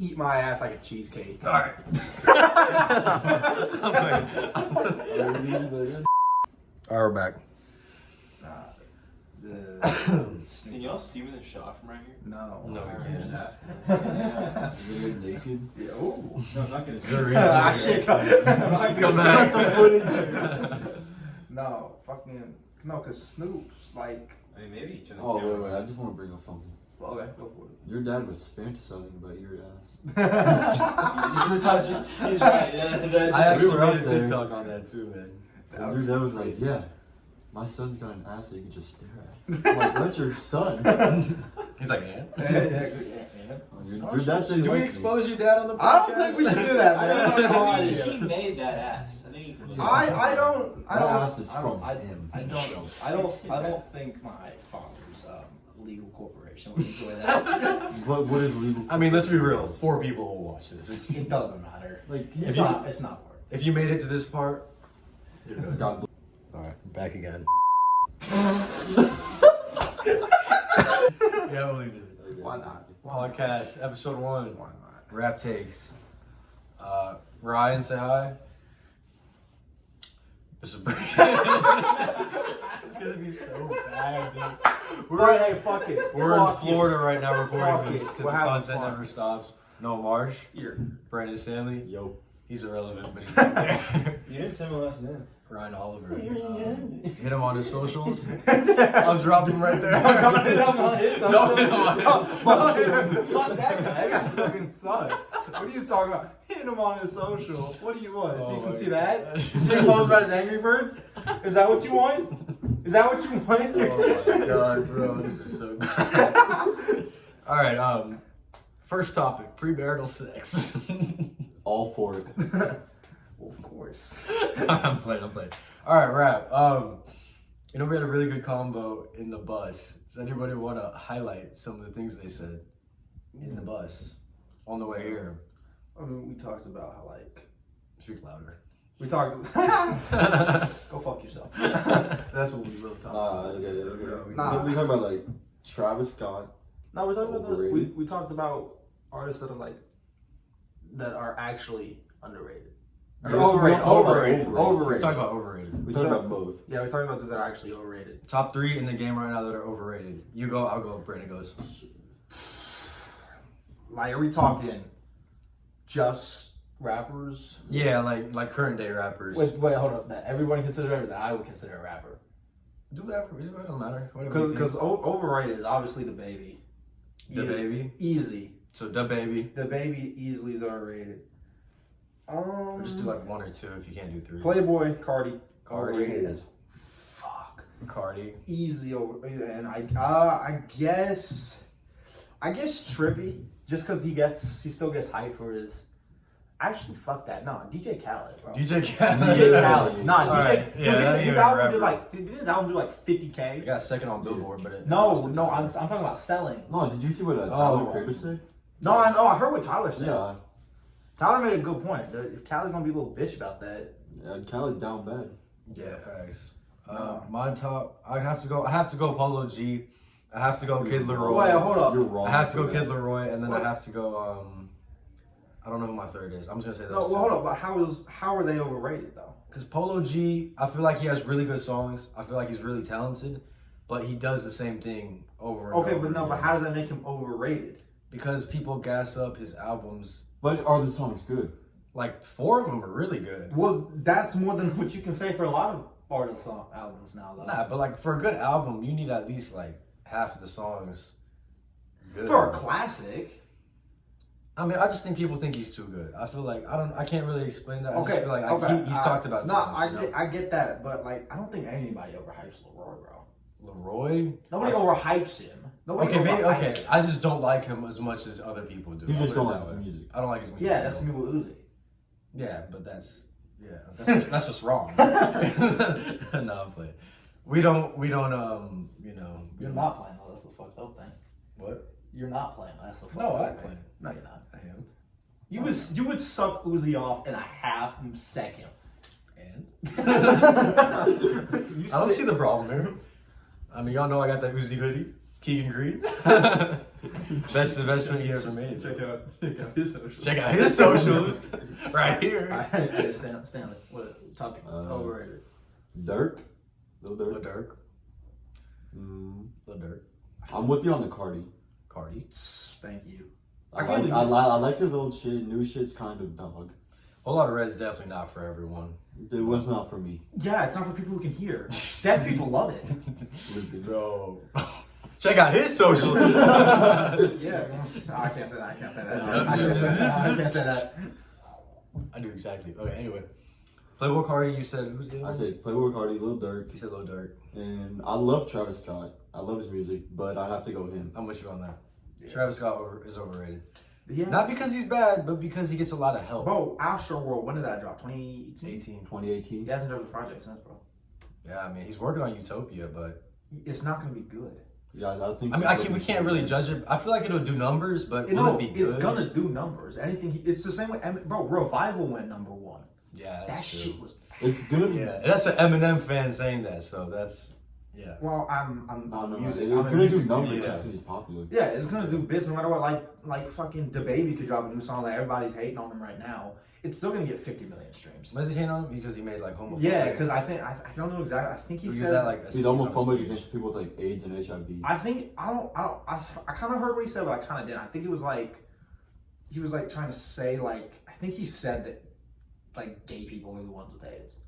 eat my ass like a cheesecake. All right. All right, we're back. Can y'all see me in the shot from right here? No. No, I'm just asking. You're naked. Yeah, oh. No, I'm not gonna see There it. is. Ah, shit. Come back. The footage. No, fucking no, cause Snoop's like. I mean, maybe. To the Oh, camera. wait, I just want to bring up something. Okay, go for it. Your dad was fantasizing about your ass. He's right. I actually were made out a there. TikTok on that too, man. And your dad was like, yeah, my son's got an ass that you can just stare at. I'm like, that's your son. He's like, yeah. Your dad said he Do we liked me. expose your dad on the podcast? I don't think we should do that, man. I don't know I mean, idea. he made that ass. I think he can. I don't. That ass is from I him. don't think my father's legal corporation would enjoy that. What is legal? I mean, let's be real. 4 people will watch this. It doesn't matter. Like, It's not worth it. If you made it to this part, you're good. God bless. Alright, back again. Yeah, we'll leave it. Why not? Podcast, episode 1. Why not? Rap takes. Ryan, say hi. This is Brandon. This is gonna be so bad, dude. Hey, fuck it. We're Fuck in it. Florida right now Fuck recording this it. because We're the having content fun. never stops. No Marsh, Here. Brandon Stanley. Yo. He's irrelevant, but he's not there. You didn't send me last name. Ryan Oliver. Hit him on his socials. I'll drop him right there. Don't hit him on his Don't hit him on his Fuck him. Fuck that guy. That guy fucking sucks. What are you talking about? Hitting him on his social. What do you want? So you can see that? See him post about his Angry Birds? Is that what you want? Is that what you want? Oh my god, bro. This is so good. Alright, first topic, premarital sex. All for it. Well, of course. I'm playing. Alright, rap. You know, we had a really good combo in the bus. Does anybody want to highlight some of the things they said in the bus on the way here? I mean, we talked about how, like, Speak louder. we talked. Go fuck yourself. That's what we really talked about. Okay. Nah. We talking about like Travis Scott. No, we're talking about Overrated. we talked about artists that are like that are actually underrated. Yeah, Overrated. We're talking about overrated. We talking about both. Yeah, we're talking about those that are actually overrated. Top 3 in the game right now that are overrated. You go, I'll go, Brandon goes. Like, are we talking just rappers? Yeah, like current day rappers. Wait, hold up. That everyone considers rapper that I would consider a rapper. Do that for me, it don't matter. Whatever you Because think. overrated is obviously the baby. The Baby. Easy. So the Baby. The baby easily is overrated. Or just do like 1 or 2 if you can't do 3. Playboy, Cardi. Cardi. Overrated as fuck. Cardi. Easy over, and I guess Trippy, just because he still gets hype for his. Actually, fuck that. No, DJ Khaled, bro. DJ Khaled. DJ Khaled. Nah, DJ. Alright, Dude, yeah, that ain't his even album rapper. did his album do like 50K? It got second on Billboard, but it. No, I'm talking about selling. No, did you see what Tyler Creator said? No, I know. I heard what Tyler said. Yeah. Tyler made a good point. If Khaled's gonna be a little bitch about that. Yeah, Khaled down bad. Yeah, facts. My top. I have to go Polo G. I have to go Kid Leroy. Wait, hold up. You're wrong. I have to go for Kid that. Leroy, and then What? I have to go. I don't know who my third is. I'm just gonna say No, those. well, hold up. But how are they overrated though? Because Polo G, I feel like he has really good songs. I feel like he's really talented, but he does the same thing over and over. Okay, but no. But again. how does that make him overrated? Because people gas up his albums. But are the songs good? Like 4 of them are really good. Well, that's more than what you can say for a lot of artists' albums now, though. Nah, but like for a good album, you need at least like half of the songs. Good. For a classic. I mean, I just think people think he's too good. I feel like I can't really explain that. I Okay, just feel like okay. he's talked about. No, too much, you know? I get that, but like I don't think anybody overhypes Leroy, bro. Leroy. Nobody overhypes him. Nobody Okay, maybe, overhypes okay. him. I just don't like him as much as other people do. You just I'll don't put it like that his way. music. I don't like his music. Yeah, that's me with Uzi. Yeah, but that's that's just wrong. No, I'm playing. We don't. You know. You're not playing. Oh, that's the fucked up thing. What? You're not playing. That's the fucked No, up I'm thing. playing. No, you're not. I am. You would suck Uzi off in a half second. And You I don't sit- see the problem here. I mean, y'all know I got that Uzi hoodie, Keegan Green. Best investment you ever made. Check out his socials. Check out his socials right here. Alright, Stanley. What topic? Overrated. Dirk. Lil Lil Durk. Durk. Mm, Lil Durk. I'm with you on the Cardi. Cardi. Thank you. I can't like, believe I like his old shit. New shit's kind of dog. Whole Lot of Red's definitely not for everyone. It was not for me. Yeah, it's not for people who can hear. Deaf people love it. Bro. Check out his socials. Yeah, I can't say that. I can't say that. I can't say that. I do exactly. Okay, anyway. Playboy Cardi, you said who's the other I one? said Playboy Cardi, Lil Durk, You said Lil Durk. and I love Travis Scott. I love his music, but I have to go with him. I'm with you on that. Yeah. Travis Scott is overrated. Yeah. Not because he's bad, but because he gets a lot of help. Bro, Astro World, when did that drop? 2018? 18. 2018. He hasn't dropped a project since, bro. Yeah, I mean, he's working on Utopia, but It's not going to be good. Yeah, I think. I mean, we can't really judge it. I feel like it'll do numbers, but You will know, it be good? it's going to do numbers. It's the same way, bro, Revival went #1. Yeah, That that's true. shit was. It's gonna be. Yeah, that's an Eminem fan saying that, so that's yeah. Well, I'm No, music. it's I'm a gonna do music numbers fan. just yeah. because he's popular. Yeah, it's gonna do bits no matter what. Like fucking DaBaby could drop a new song that everybody's hating on him right now. It's still gonna get 50 million streams. Was he hating on him because he made like homophobic? Yeah, because I think I don't know exactly. I think he He said used that like He's homophobic against people with like AIDS and HIV. I think I kind of heard what he said, but I kind of didn't. I think it was like he was like trying to say like I think he said that like gay people are the ones with AIDS,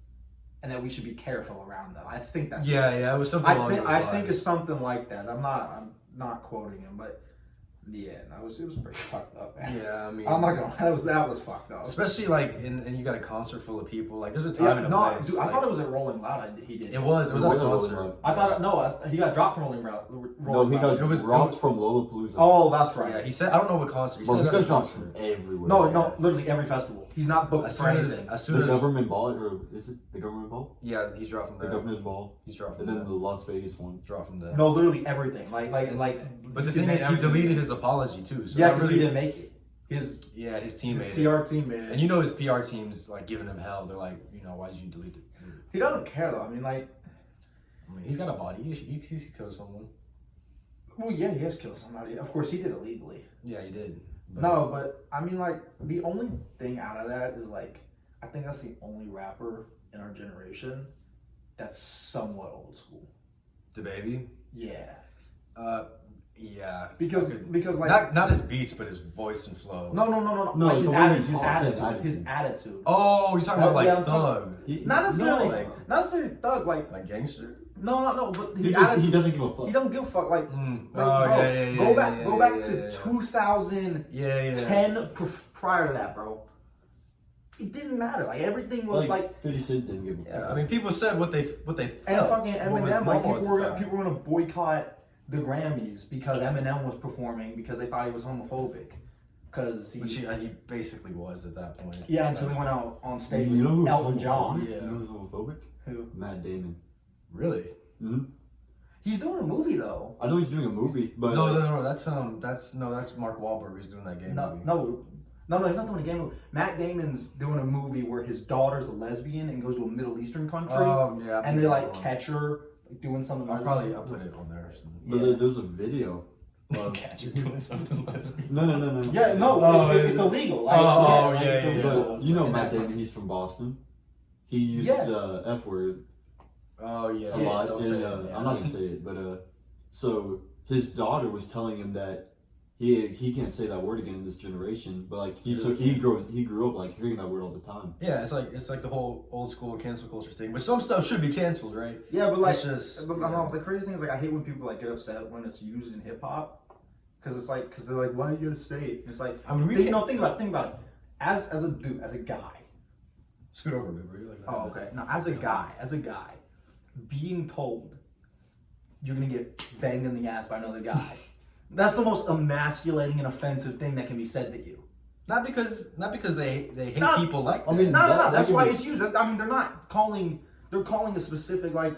and that we should be careful around them. I think that's what he said. Yeah, it was something along those I lines. think it's something like that. I'm not quoting him, but yeah, it was pretty fucked up, man. Yeah, I mean, I'm not gonna. That was fucked up. especially like and you got a concert full of people. Like there's a time Yeah, and a no, place. dude, I like, thought it was at Rolling Loud. He did. It was at It the was a Rolling concert. Loud. I thought no, he got dropped from Rolling Loud. No, he got It was- dropped from Lollapalooza. Oh, that's right. Yeah, he said I don't know what concert. He Bro, said he at got a dropped concert. from everywhere. No, literally every festival. He's not booked As for soon anything. as soon The as government ball, or is it the government ball? yeah, he's dropped from The that. governor's ball, He's dropped and from then that. the Las Vegas one. Dropped from that. No, literally everything. Like. But the you thing can is, name he everything. deleted his apology too. So Yeah, that because really, he didn't make it. His his team made it. PR team made it. And you know his PR team's like giving him hell. They're like, why did you delete it? He doesn't care though. I mean, like, I mean, he's got a body. He could kill someone. well, yeah, he has killed somebody. Of course, he did it legally. Yeah, he did. No, but I mean, like, the only thing out of that is like, I think that's the only rapper in our generation that's somewhat old school. DaBaby. Yeah, Yeah. because like Not his beats, but his voice and flow. no, No, like the his way attitude, he his talks, attitude, his his attitude. Oh, you're talking about like Yeah, I'm thug, Not necessarily, No, not necessarily thug. Like gangster. no, but He his doesn't attitude. give a fuck. He don't give a fuck. Like, Mm. like Oh, bro, yeah, go back, yeah, go back yeah, to yeah. 2010. Yeah. Prior to that, bro, it didn't matter. Like everything was like 50 Cent didn't give a fuck. Yeah, I mean, people said what they felt. and fucking what was Eminem. Like normal at the time. people were gonna boycott the Grammys because Eminem was performing because they thought he was homophobic. Because Which he basically was at that point. yeah, until he went out on stage You know who's with Elton homophobic? John. Yeah. You know who's homophobic? Who? Matt Damon. Really? Hmm. He's doing a movie though. I know he's doing a movie, but No. That's Mark Wahlberg who's doing that game movie. No, he's not doing a game movie. Matt Damon's doing a movie where his daughter's a lesbian and goes to a Middle Eastern country, Oh yeah. and they like catch her doing something. I'll put it on there. Or something. but Yeah. there's a video. Of, Catch her doing something lesbian. no. Yeah, no, Oh, it's illegal. Like, it's yeah. illegal. But you know in Matt that Damon, he's from Boston. He uses Yeah. F word Oh yeah. a lot. Don't And, say it. Yeah. I'm not gonna say it, but so his daughter was telling him that he can't say that word again in this generation. But like he grew up like hearing that word all the time. Yeah, it's like the whole old school cancel culture thing. But some stuff should be canceled, right? Yeah, but like, It's just- but, no, the crazy thing is like I hate when people like get upset when it's used in hip hop, because they're like, why are you gonna say it? It's like, I mean, we think can't- about it. As a dude, as a guy. Scoot over a bit, bro. You're like that. Oh, okay. Now, as a guy, being told you're gonna get banged in the ass by another guy, that's the most emasculating and offensive thing that can be said to you. Not because they hate Not- people like that. I mean, No. that That's can why be- it's used. I mean, they're calling a specific like,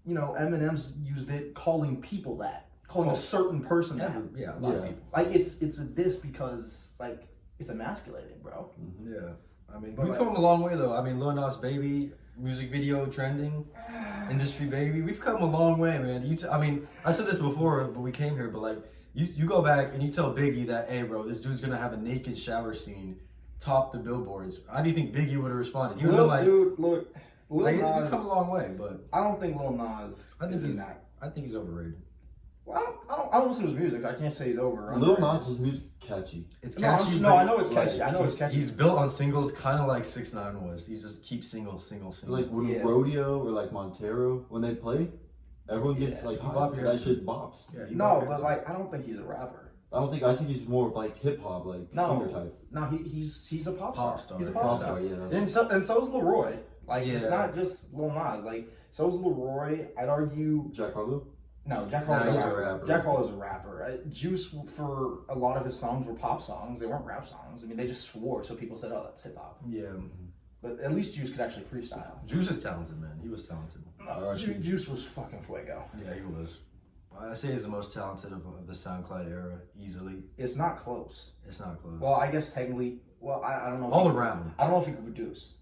Eminem's used it, calling people that, calling a certain person that. Yeah, a lot of Yeah. people. Like it's a diss because like it's emasculating, bro. Yeah, I mean, But we've come a long way though. I mean, Lil Nas Baby, music video trending, industry baby. We've come a long way, man. I mean, I said this before, but we came here, but like, You go back and you tell Biggie that, hey, bro, this dude's gonna have a naked shower scene, top the billboards. How do you think Biggie would have responded? He would have like, dude, look, Lil like, Nas. he's come a long way, but I don't think Lil Nas. I think is he's not. I think he's overrated. Well, I don't listen to his music. I can't say he's over. Lil Nas' music catchy. It's No, catchy. no, but I know it's catchy. I know it's catchy. He's built on singles, kind of like 6ix9ine was. He just keeps single. Like when Yeah. Rodeo or like Montero, when they play, everyone gets like He hyped. bop your That head shit bops. Yeah, No, but like I don't think he's a rapper. I think he's more of like hip hop, like singer type. No, he's a pop Pop star. star, He's a yeah. pop star. Yeah, that's And so's Leroy. Like it's Yeah. not just Lil Nas. Like so's Leroy. I'd argue. Jack Harlow. No, Jack Nah, Harlow's he's a a rapper. rapper. Jack Harlow's a rapper. Juice for a lot of his songs were pop songs. They weren't rap songs. I mean, they just swore, so people said, "Oh, that's hip hop." Yeah. But at least Juice could actually freestyle. Juice is talented, man. He was talented. No, Juice was fucking fuego. Yeah, he was. I say he's the most talented of the SoundCloud era, easily. It's not close. It's not close. Well, I guess technically. Well, I don't know. If All he could- around. I don't know if he could produce.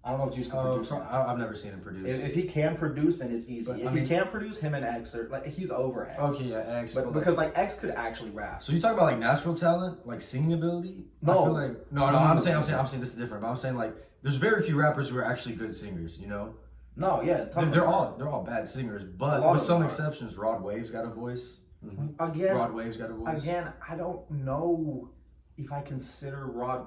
I don't know if Juice can produce. or not. I've never seen him produce. If he can produce, then it's easy. But, if I he mean- can't produce, him and X are like he's over X. Okay, yeah, X. But like- because like X could actually rap. so you talk about like natural talent, like singing ability? No. I feel like no. I'm saying this is different. But I'm saying like there's very few rappers who are actually good singers. You know, No, yeah, they're all bad singers, A but lot with of some them are. exceptions, Rod Wave's got a voice. again. Rod Wave's got a voice. Again, I don't know if I consider Rod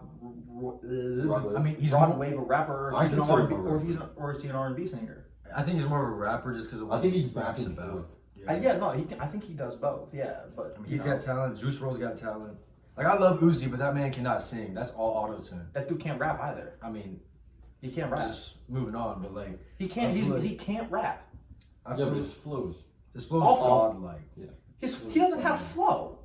I mean, he's Rod more, Wave a rapper, or I if he's an consider R&B, him a or if rapper. is he an R&B singer? I think he's more of a rapper just because of what I think he's he back raps and about. forth. Yeah, no, I think he does both. Yeah, but I mean, he's got talent. Juice WRLD's got talent. Like I love Uzi, but that man cannot sing. That's all auto tune. that dude can't rap either. I mean, He can't rap. just moving on, but like He can't. I feel like- He can't rap. I Yeah, feel but like his flows. this flow's Awful. odd. Like He doesn't have flow.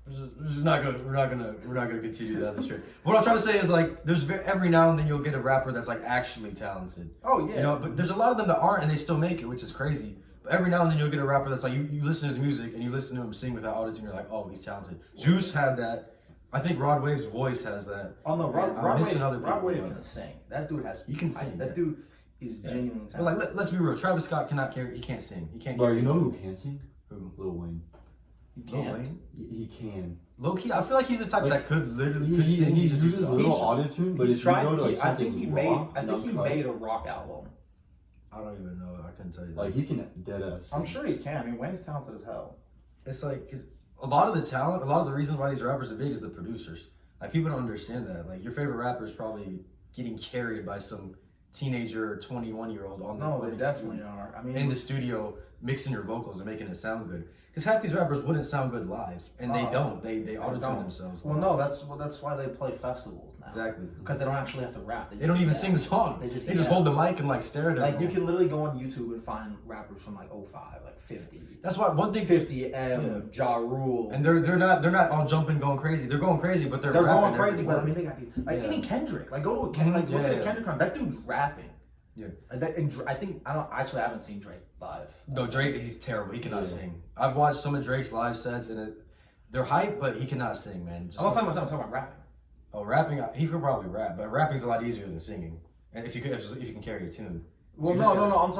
we're not gonna continue down this track. What I'm trying to say is like there's every now and then you'll get a rapper that's like actually talented. Oh yeah. You know, but there's a lot of them that aren't and they still make it, which is crazy. But every now and then you'll get a rapper that's like you listen to his music and you listen to him sing without autotune, you're like, oh, he's talented. Juice had that. I think Rod Wave's voice has that. Oh no, I'm Rod missing Wave. other Rod people, Wave but- can sing. That dude has. He can sing, That yeah. dude is genuinely But like talented. let's be real, Travis Scott cannot carry. He can't sing. He can't. Bro, carry you know a who tune. can sing? Who? Lil Wayne. He Lil can't. Wayne. He can. Low key, I feel like he's the type Like, that could literally He could sing. he just uses a little he's- auto tune, but He if you tried- go to like I think something he raw, made. I think he uncut, made a rock album. I don't even know. I couldn't tell you that. like he can dead ass. I'm sure he can. I mean, Wayne's talented as hell. It's like, cause a lot of the talent, a lot of the reasons why these rappers are big is the producers. Like people don't understand that. Like your favorite rapper is probably getting carried by some teenager or 21-year-old on the No, on they the definitely are. I mean, in the studio mixing your vocals and making it sound good. Because half these rappers wouldn't sound good live, and they Oh, don't. They auto tune don't. themselves. well, no, that's why they play festivals now. exactly. Because they don't actually have to rap. They don't even sing the song. They They just- just yeah. hold the mic and like stare at it. Like you can literally go on YouTube and find rappers from like 05, like 50, That's why one thing. 50 M, Ja Rule. And they're not all jumping going crazy. They're going crazy, but they're They're rapping going crazy, every but I word. mean, they got these, like Yeah. even Kendrick. Like go to a Kendrick, like look Yeah, at a yeah. Kendrick concert. That dude's rapping. Yeah. I think I haven't seen Drake live. No, Drake, he's terrible. He cannot Yeah. sing. I've watched some of Drake's live sets, and they're hype, but he cannot sing, man. Just I'm not talking about. I'm talking about rapping. oh, rapping, he could probably rap, but rapping's a lot easier than singing. And if you can carry a tune. Well, You no, just no, gotta- no. I'm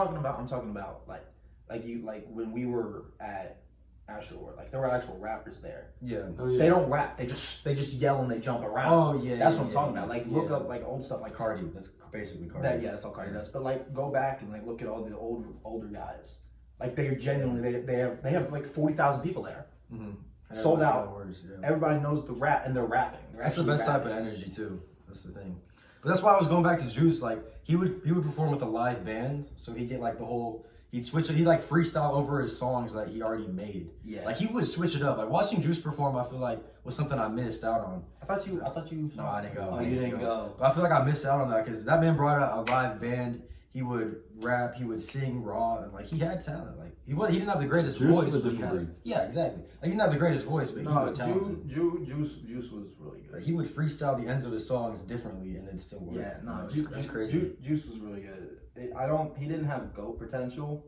talking about like when we were at Ashore, like there were actual rappers there. Yeah. Oh, yeah. They don't rap. They just yell and they jump around. Oh yeah. That's yeah, what I'm talking yeah, about. Like yeah. look up like old stuff like Cardi. That's basically Cardi. that. Yeah, that's all Cardi does. But like go back and like look at all the older guys. Like they genuinely they have like 40,000 people there. Mm-hmm. Sold out. Words, yeah. Everybody knows the rap and they're rapping. They're That's the actually best type of rapping. energy too. That's the thing. But that's why I was going back to Juice. Like he would perform with a live band, so he'd get like the whole. He'd switch it. He'd like freestyle over his songs that he already made. Yeah. Like he would switch it up. Like watching Juice perform, I feel like was something I missed out on. I thought you. No, I didn't go. Oh, I you need to didn't go. But I feel like I missed out on that because that man brought out a live band. He would rap. He would sing raw, and like he had talent. Like he didn't have the greatest Juice voice. was a but he different had- breed. Yeah, exactly. Like he didn't have the greatest voice, but he No, was talented. Juice was really good. Like, he would freestyle the ends of his songs differently, and it still worked. Yeah, no, that's crazy. Juice was really good. He didn't have GOAT potential,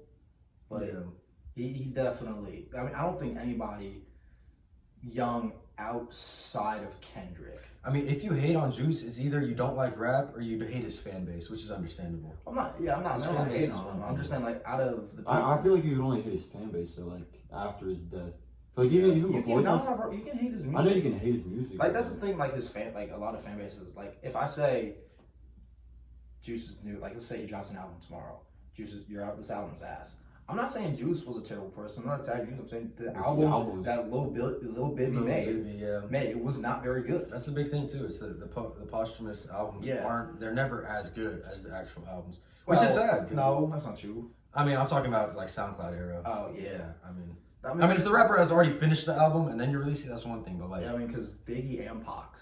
but Yeah. he definitely. I mean, I don't think anybody young outside of Kendrick. I mean, if you hate on Juice, it's either you don't like rap or you hate his fan base, which is understandable. I'm not His fan hating base is on him. phenomenal. I'm just saying, like, out of the people, I feel like you can only hit his fan base though, like after his death, Like even You before can, this, no, bro, you can hate his music. I know you can hate his music. Like that's the thing. Like his fan, like a lot of fan bases. Like if I say Juice is new, like let's say he drops an album tomorrow. Juice is this album's ass. I'm not saying Juice was a terrible person. I'm not attacking Juice. I'm saying the album that Lil Bibby made was not very good. That's the big thing too. It's the posthumous albums they're never as good as the actual albums, which is sad. No, that's not true. I mean, I'm talking about like SoundCloud era. Oh yeah. I mean, if the rapper has already finished the album and then you release it, that's one thing. But like, I mean, because Biggie and Pac,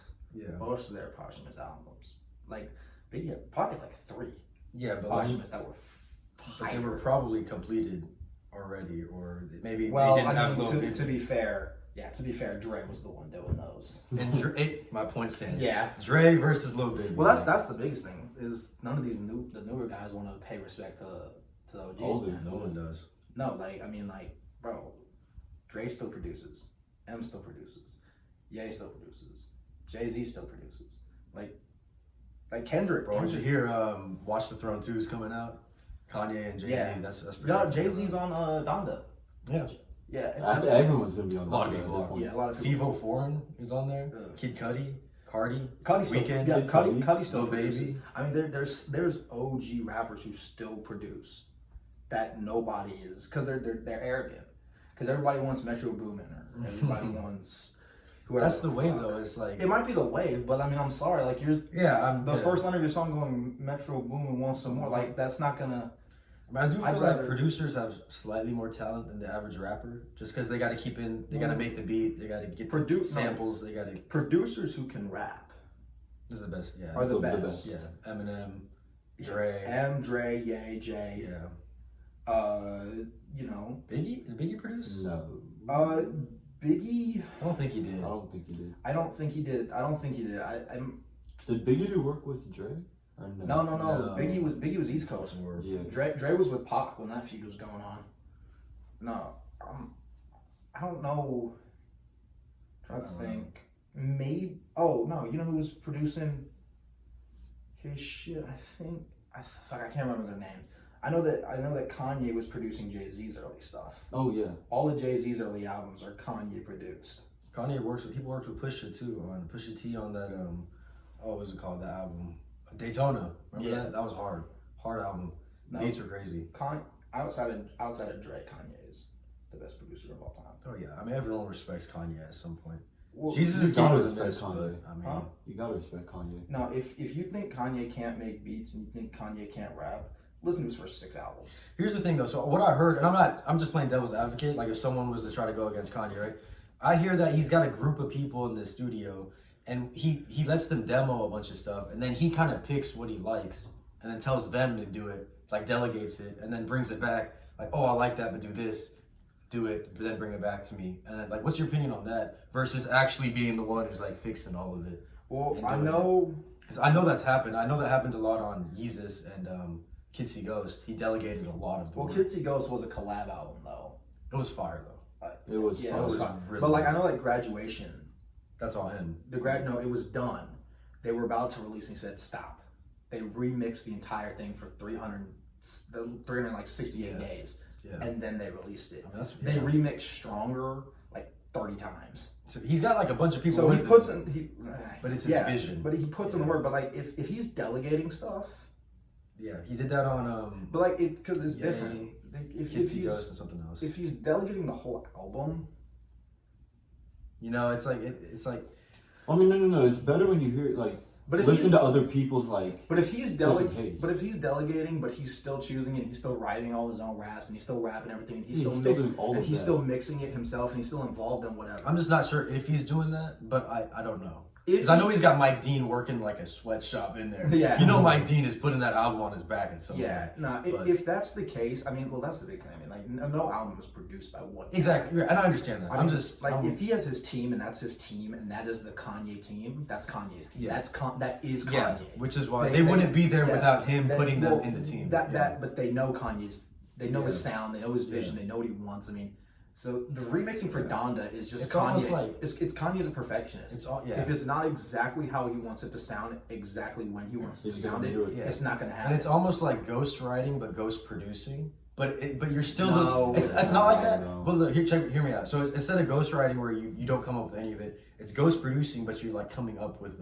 most of their posthumous albums, like Biggie, Pac had like 3. Yeah, but posthumous that were. But they were probably completed already, or maybe well, they didn't I have mean, to be fair, Dre was the one doing those. And my point stands. Yeah, Dre versus Lil Baby. Well, that's the biggest thing is none of these newer guys want to pay respect to the OGs. No one does. No, like I mean, like bro, Dre still produces, M still produces, Ye still produces, Jay-Z still produces, like Kendrick. Bro, did you hear Watch the Throne 2 is coming out? Kanye and Jay-Z. Yeah. That's pretty. No, Jay-Z's on Donda. Yeah. Yeah. Everyone's gonna be on. A lot of people. Yeah, a lot of people. Fivo Foreign is on there. Kid Cudi, Cardi, still, Weeknd, yeah, Cudi still Lil produces. Baby. I mean, there's OG rappers who still produce that nobody is because they're arrogant because everybody wants Metro Boomin or everybody wants. That's the wave though. It's like it might be the wave, but I mean, I'm sorry. Like first line of your song going Metro Boomin wants some more. Like that's not gonna. I do feel like producers have slightly more talent than the average rapper, just because they got to keep in, they got to make the beat, they got to get samples, they got to. Producers who can rap. This is the best, yeah. Are the best. Yeah, Eminem, Dre, Dre, Ye, Jay. Yeah. Biggie? Did Biggie produce? No. Biggie. I don't think he did. I don't think he did. Did Biggie do work with Dre? No. Biggie was East Coast. Yeah. Dre was with Pac when that feud was going on. No, I don't know. I'm trying to think. Maybe. Oh no, you know who was producing his shit? I can't remember their name. I know that Kanye was producing Jay-Z's early stuff. Oh yeah. All of Jay-Z's early albums are Kanye produced. Kanye works with Pusha too, on Pusha T on that what was it called, that album? Daytona. Remember that? That was hard. Hard album. The beats were crazy. Outside of Dre, Kanye is the best producer of all time. Oh yeah. I mean, everyone respects Kanye at some point. Well, Jesus is gotta king respect was Kanye. but, I mean, You gotta respect Kanye. Now, if you think Kanye can't make beats and you think Kanye can't rap, listen to his first 6 albums. Here's the thing though. So what I heard, and I'm just playing devil's advocate. Like if someone was to try to go against Kanye, right? I hear that he's got a group of people in the studio, and he lets them demo a bunch of stuff, and then he kind of picks what he likes, and then tells them to do it, like delegates it, and then brings it back. Like, oh, I like that, but do this, do it, but then bring it back to me. And then, like, what's your opinion on that versus actually being the one who's like fixing all of it? Well, I know, because I know that's happened. I know that happened a lot on Yeezus and Kid See Ghost. He delegated a lot of the work. Kid See Ghost was a collab album though. It was fire though. It was yeah, fun. It was really but like I know like Graduation. That's all him. No, it was done. They were about to release and he said stop. They remixed the entire thing for 368 days. Yeah. And then they released it. I mean, they remixed Stronger like 30 times. So he's got like a bunch of people. So he puts in but it's his vision. But he puts in the work. But like if he's delegating stuff. Yeah, he did that on But like because it's different. If he's something else. If he's delegating the whole album, you know, it's like I mean, no. It's better when you hear it, like. But listen to other people's like. But if he's delegating, but he's still choosing it, and he's still writing all his own raps, and he's still rapping everything, and he's still mixing it himself, and he's still involved in whatever. I'm just not sure if he's doing that, but I don't know. Because I know he's got Mike Dean working like a sweatshop in there. Yeah. You know Mike Dean is putting that album on his back at some point. Yeah. No, if that's the case, I mean, well, that's the big thing. I mean, like, no album is produced by one. Exactly. And I understand that. I'm just like, if he has his team and that's his team and that is the Kanye team, that's Kanye's team. Yeah. That is Kanye. Yeah, which is why they wouldn't be there without him putting them in the team. But they know Kanye's. They know his sound. They know his vision. They know what he wants. I mean. So the remixing for Donda is just Kanye. It's Kanye's a perfectionist. If it's not exactly how he wants it to sound, exactly when he wants it to sound it, it's not going to happen. And it's almost like ghost writing, but ghost producing. but you're still No, it's it's not like that. no. But look, hear me out. So instead of ghostwriting where you don't come up with any of it, it's ghost producing, but you're like coming up with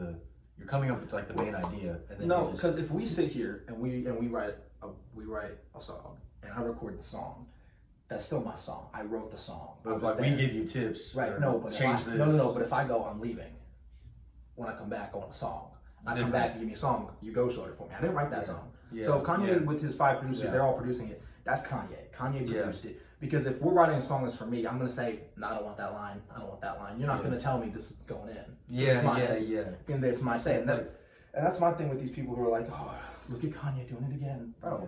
like the main idea. And then No, because if we sit here and we write a song and I record the song, that's still my song. I wrote the song. But if like we give you tips, right? or No, but change if this. no. But if I go, I'm leaving. When I come back, I want a song. I come Different. back, you give me a song. You ghostwrote it for me. I didn't write that song. Yeah. So if Kanye Yeah. with his 5 producers, Yeah. they're all producing it. That's Kanye. Kanye Yeah. produced it. Because if we're writing a song that's for me, I'm gonna say, no, I don't want that line. I don't want that line. You're not Yeah. gonna tell me this is going in. Yeah, It's mine. yeah. And that's my say. And that's my thing with these people who are like, oh, look at Kanye doing it again, bro.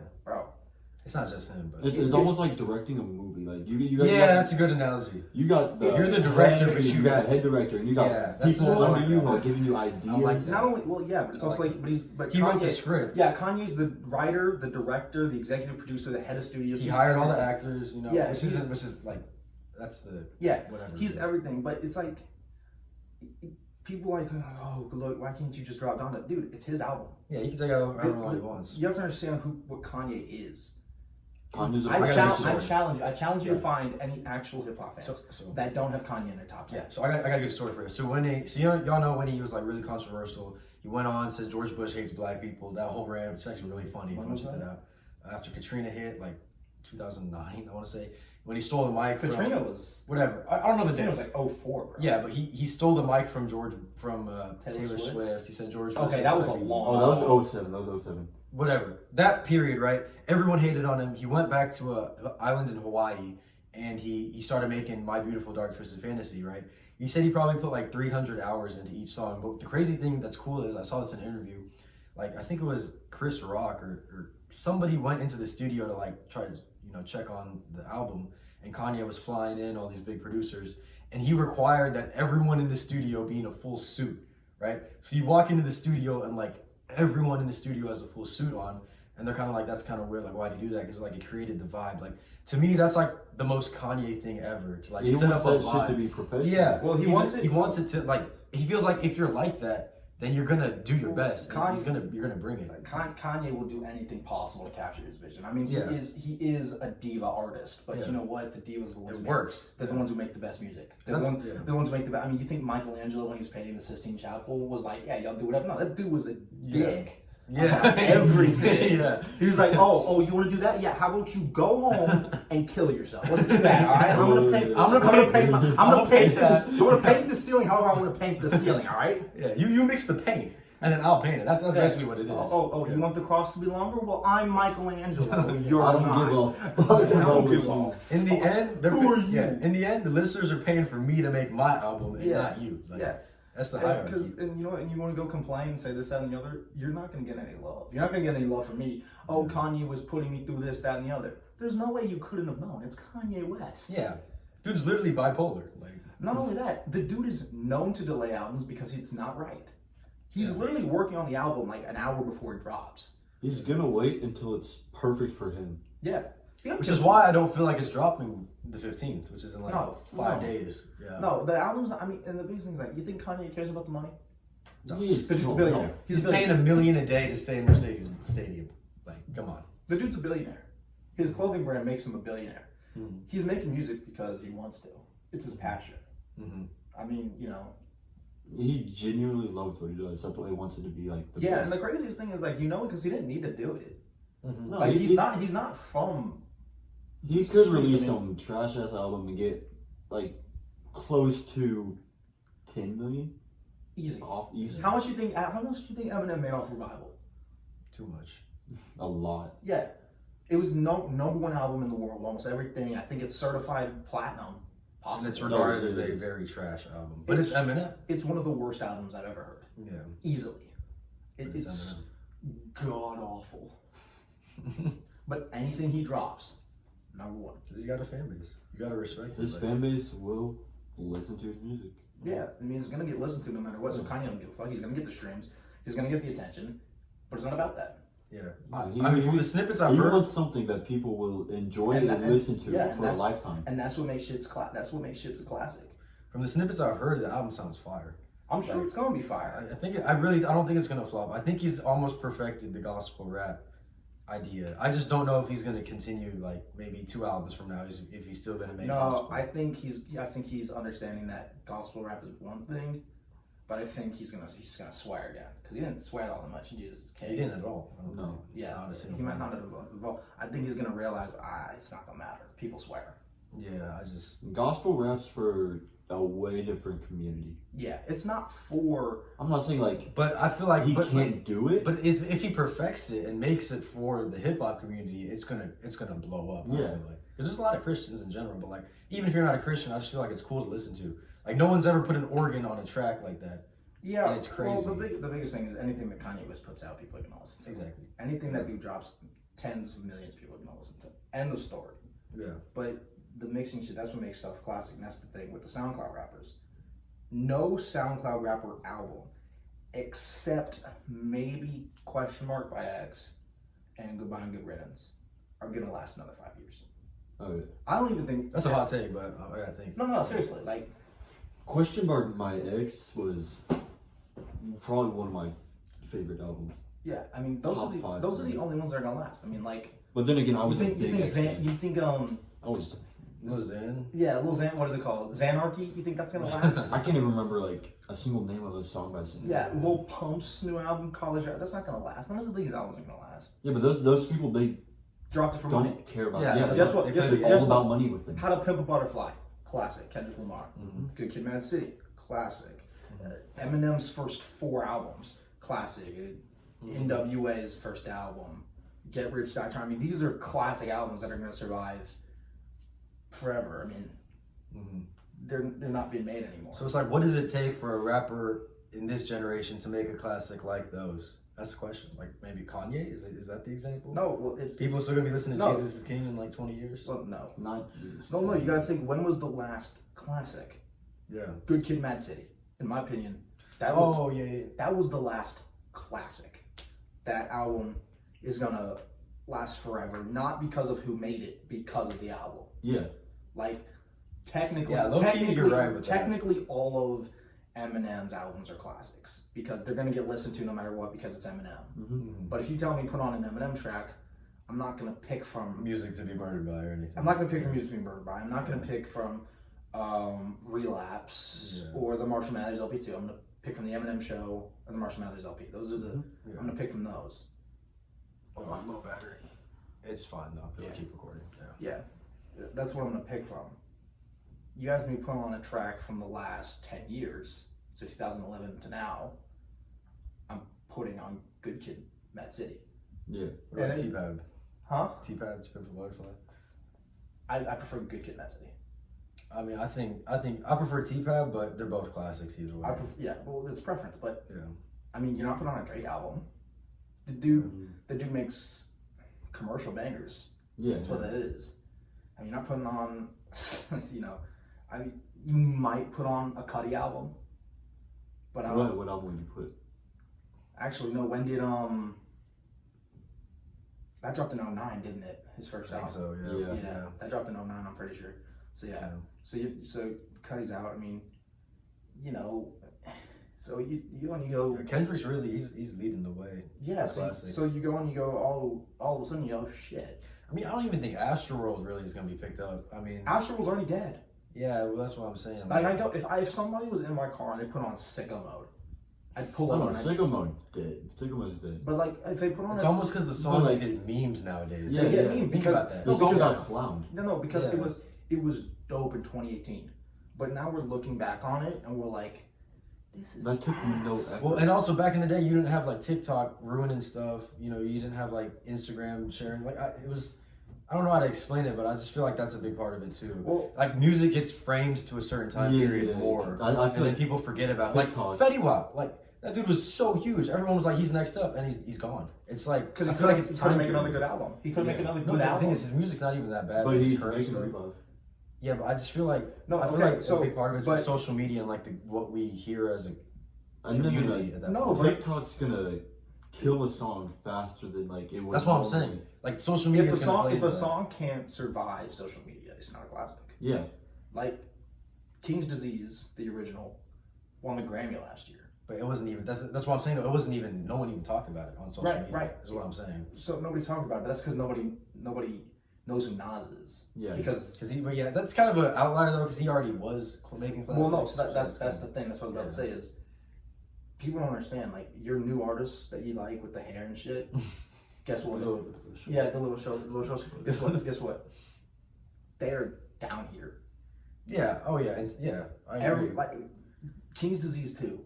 It's not just him, but It's almost like directing a movie. Like you that's a good analogy. You got the You're the director, head, but you got got the head director, and you got Yeah, that's people what I under like you that. who are giving you ideas. like that. Not only, well, yeah, but it's also like like, but He wrote the Kanye, script. yeah, Kanye's the writer, the director, the executive producer, the head of studios. He He's hired all the everything. actors, you know, Yeah, which is like that's the Yeah, whatever. he's everything. But it's like people like, oh, look, why can't you just drop Donda? Dude, it's his album. Yeah, he can take out however long he wants. You have to understand what Kanye is. Kanye's a I gotta challenge you to find any actual hip hop fans So that don't have Kanye in their top 10. yeah, so I got a good story for you. So y'all know when he was like really controversial, he went on said George Bush hates black people. That whole rant, it's actually really funny. When If you was check that? it out. After Katrina hit, like 2009, I want to say, when he stole the mic. Katrina was Whatever. I don't know the Katrina date. was like 04, bro. Yeah, but he stole the mic from Taylor Swift? Swift. He said George. Okay, Bush that hates was a black people. long. Oh, that was 07. That was 07. Whatever. That period, right? Everyone hated on him. He went back to a island in Hawaii, and he started making My Beautiful Dark Twisted Fantasy, right? He said he probably put like 300 hours into each song. But the crazy thing that's cool is I saw this in an interview. Like I think it was Chris Rock or somebody went into the studio to like try to check on the album, and Kanye was flying in all these big producers, and he required that everyone in the studio be in a full suit, right? So you walk into the studio and like everyone in the studio has a full suit on, and they're kind of like, that's kind of weird. Like, why do you do that? Because like it created the vibe. Like to me, that's like the most Kanye thing ever to like He set wants up a that vibe. shit to be professional. Yeah, Well, he wants wants it to like. He feels like if you're like that, then you're gonna do your best. Kanye- You're gonna bring it. Kanye will do anything possible to capture his vision. I mean, Yeah. he is a diva artist, but Yeah. you know what? The divas are the ones It who works. They're the ones who make the best music. They're That's- the ones, yeah. they're the ones who make the best. I mean, you think Michelangelo when he was painting the Sistine Chapel was like, yeah, y'all do whatever. No, that dude was a dick. Yeah, About everything. yeah. He was like, oh, you want to do that? Yeah. How about you go home and kill yourself? Let's do that. All right. I'm gonna paint the ceiling however I want to paint the ceiling. All right. Yeah, you mix the paint, and then I'll paint it. That's basically what it is. Oh, you want the cross to be longer? Well, I'm Michelangelo. You're I don't not. give a fuck I about don't what give you- a In the end, Who are you? Yeah, in the end, the listeners are paying for me to make my album and Yeah. not you. Like, Yeah. that's the Because hierarchy. and you know what, and you want to go complain and say this, that, and the other, you're not going to get any love. You're not going to get any love from me. Oh, Kanye was putting me through this, that, and the other. There's no way you couldn't have known. It's Kanye West. Yeah, dude's literally bipolar. Like, Not only that, the dude is known to delay albums because it's not right. He's literally working on the album like an hour before it drops. He's gonna wait until it's perfect for him. Yeah. which is why I don't feel like it's dropping the 15th, which is in like No, 5 no. days. Yeah. No, the album's. I mean, and the biggest thing is like, you think Kanye cares about the money? He's The dude's a billionaire. He's paying $1 million a day to stay in Mercedes Stadium. Like, come on. The dude's a billionaire. His clothing brand makes him a billionaire. Mhm. He's making music because he wants to. It's his passion. Mm-hmm. I mean, you know. He genuinely loves what he does. That's why he wants it to be like the Yeah, best. and the craziest thing is like, you know, because he didn't need to do it. Mm-hmm. No, Like he- he's not from. He could Sweet, release I mean- some trash ass album and get like close to 10 million Easy. off easy. How much do you think? How much do you think Eminem made off Revival? Too much. A lot. Yeah, it was number one album in the world. Almost everything. I think it's certified platinum. And Possibly. it's regarded as a it is. very trash album. But it's Eminem. It's one of the worst albums I've ever heard. Yeah. Easily. But It's god awful. But anything he drops, number one. He's got a fan base. You gotta respect His it. fan base will listen to his music. Yeah, I mean, it's gonna get listened to no matter what. So Kanye don't give a fuck. He's gonna get the streams. He's gonna get the attention. But it's not about that. Yeah. He- I mean, from the snippets I've He heard, wants something that people will enjoy And and, that- listen to yeah, and for a that's- lifetime. And that's what makes shit's That's what makes shit's a classic. from the snippets I've heard, the album sounds fire. I'm sure it's gonna be fire. I don't think it's gonna flop. I think he's almost perfected the gospel rap idea. I just don't know if he's gonna continue like maybe 2 albums from now. If he's still gonna make. No, gospel. I think he's understanding that gospel rap is one thing, but I think he's gonna swear again because he didn't swear all that much in Jesus' King. He didn't at all. I don't No. think. Yeah, Not a single he might time. not have evolved. I think he's gonna realize it's not gonna matter. People swear. Yeah, I just. Gospel rap's for a way different community. Yeah, it's not for. I'm not saying like But I feel like he but, can't do it. But if he perfects it and makes it for the hip hop community, it's gonna blow up. I Yeah. feel like because there's a lot of Christians in general, but like even if you're not a Christian, I just feel like it's cool to listen to. Like no one's ever put an organ on a track like that. Yeah, And it's crazy. Well, the biggest thing is anything that Kanye West puts out, people are gonna listen to. Exactly. Anything that dude drops, tens of millions of people are gonna listen to. End of story. Yeah. But the mixing shit, that's what makes stuff classic. And that's the thing with the SoundCloud rappers. No SoundCloud rapper album, except maybe Question Mark by X and Goodbye and Good Riddance, are gonna last another 5 years. Oh, yeah. I don't even think That's a hot take, but I think. No, seriously. Like, Question Mark My Ex was probably one of my favorite albums. yeah, I mean those Top are the five those for are the me. only ones that are gonna last. I mean, like, But then again, I you was think a big X fan. I was. Was in. Yeah, Lil Xan, what is it called? Xanarchy? You think that's gonna last? I can't even remember like a single name of a song by Xan. Yeah, Lil Pump's new album, College Rap, that's not gonna last. None of these albums are gonna last. Yeah, but those people they Dropped it for don't money. care about. Yeah, Yeah, guess what? Guess It's what? all about money with them. How to Pimp a Butterfly, classic. Kendrick Lamar. Mm-hmm. Good Kid, Mad City, classic. Eminem's first 4 albums, classic. NWA's first album, Get Rich Die Trying. I mean, these are classic albums that are gonna survive forever. I mean, Mm-hmm. they're not being made anymore. So it's like, what does it take for a rapper in this generation to make a classic like those? That's the question. Like maybe Kanye is that the example? no, well, it's People still gonna be listening to No. Jesus is King in like 20 years. Well, no. Not Jesus. No, you gotta think, when was the last classic? Yeah. Good Kid, Mad City. In my opinion, that was Oh yeah. that was the last classic. That album is gonna last forever, not because of who made it, because of the album. Yeah. Like, technically, Yeah, low-key, you're right with that. technically all of Eminem's albums are classics because they're gonna get listened to no matter what because it's Eminem. Mm-hmm. But if you tell me put on an Eminem track, I'm not gonna pick from. Music to be murdered by or anything. I'm not gonna pick from Music to be Murdered by. I'm not gonna pick from Relapse or the Marshall Mathers LP 2. I'm gonna pick from the Eminem Show or the Marshall Mathers LP. Those are the. Yeah. I'm gonna pick from those. Oh, low battery. It's fine though. It'll Yeah. keep recording. Yeah. Yeah, that's what I'm gonna pick from. You guys may put on a track from the last 10 years, so 2011 to now. I'm putting on Good Kid, Mad City. Yeah. What about And T-Pab? Huh? T-Pab, Spin for Butterfly. I prefer Good Kid, Mad City. I mean, I think I prefer T-Pab, but they're both classics either way. Yeah, well, it's preference, but Yeah. I mean, you're not putting on a Drake album. The dude makes commercial bangers. Yeah. That's what it is. I mean, you're not putting on, you might put on a Cudi album, but I don't. What album would you put? Actually, no. When did that dropped in 09, didn't it? His first I think album. so. Yeah. Yeah, that dropped in 09, I'm pretty sure. So yeah. So Cudi's out. I mean, so you go. Kendrick's really he's leading the way. Yeah. for classics. So you go and you go. All of a sudden you go, shit. I mean, I don't even think Astroworld really is gonna be picked up. I mean, Astro was already dead. yeah, well, that's what I'm saying. Like I go, if somebody was in my car and they put on sicko mode, I'd pull Oh, over. no, and Sicko Mode dead. Sicko Mode's dead. But like, if they put on, it's a, almost because the songs like- get memed nowadays. Yeah, they get yeah. mean Think because about that. The no, song because- got clowned. No, because Yeah. it was dope in 2018, but now we're looking back on it and we're like, this is That took no ass. effort. Well, and also back in the day, you didn't have like TikTok ruining stuff. You didn't have like Instagram sharing. Like it was, I don't know how to explain it, but I just feel like that's a big part of it too. Well, Like music gets framed to a certain time period more, I feel and then like people forget about like TikTok- Fetty Wap. Like that dude was so huge. Everyone was like, he's next up, and he's gone. It's like because I he feel like it's couldn't time make another periods. good album. He couldn't make Yeah. another No, good the thing album. is, his music's not even that bad. but his he's current making a stuff. revive. Yeah, but I just feel like No, I feel okay, like so- a big part of it's but- the social media and like what we hear as a And then community at that No, point. but- TikTok's gonna kill a song faster than like it would. That's what I'm normally. saying. Like social media. If a song can't survive social media, it's not a classic. Yeah. Like King's Disease, the original, won the Grammy last year. But it wasn't even. That's what I'm saying. Though. It wasn't even. No one even talked about it on social Right, media. right. Is what I'm saying. So nobody talked about it, but that's because nobody knows who Nas is. Yeah. Because But yeah, that's kind of an outlier though, because he already was making classics. well, no, so that's the thing. That's what I was about to say is people don't understand. Like your new artists that you like with the hair and shit. Guess what? Yeah, the little show. Guess what? Guess what? They're down here. Yeah. Oh yeah. It's yeah. I agree. Like King's Disease 2.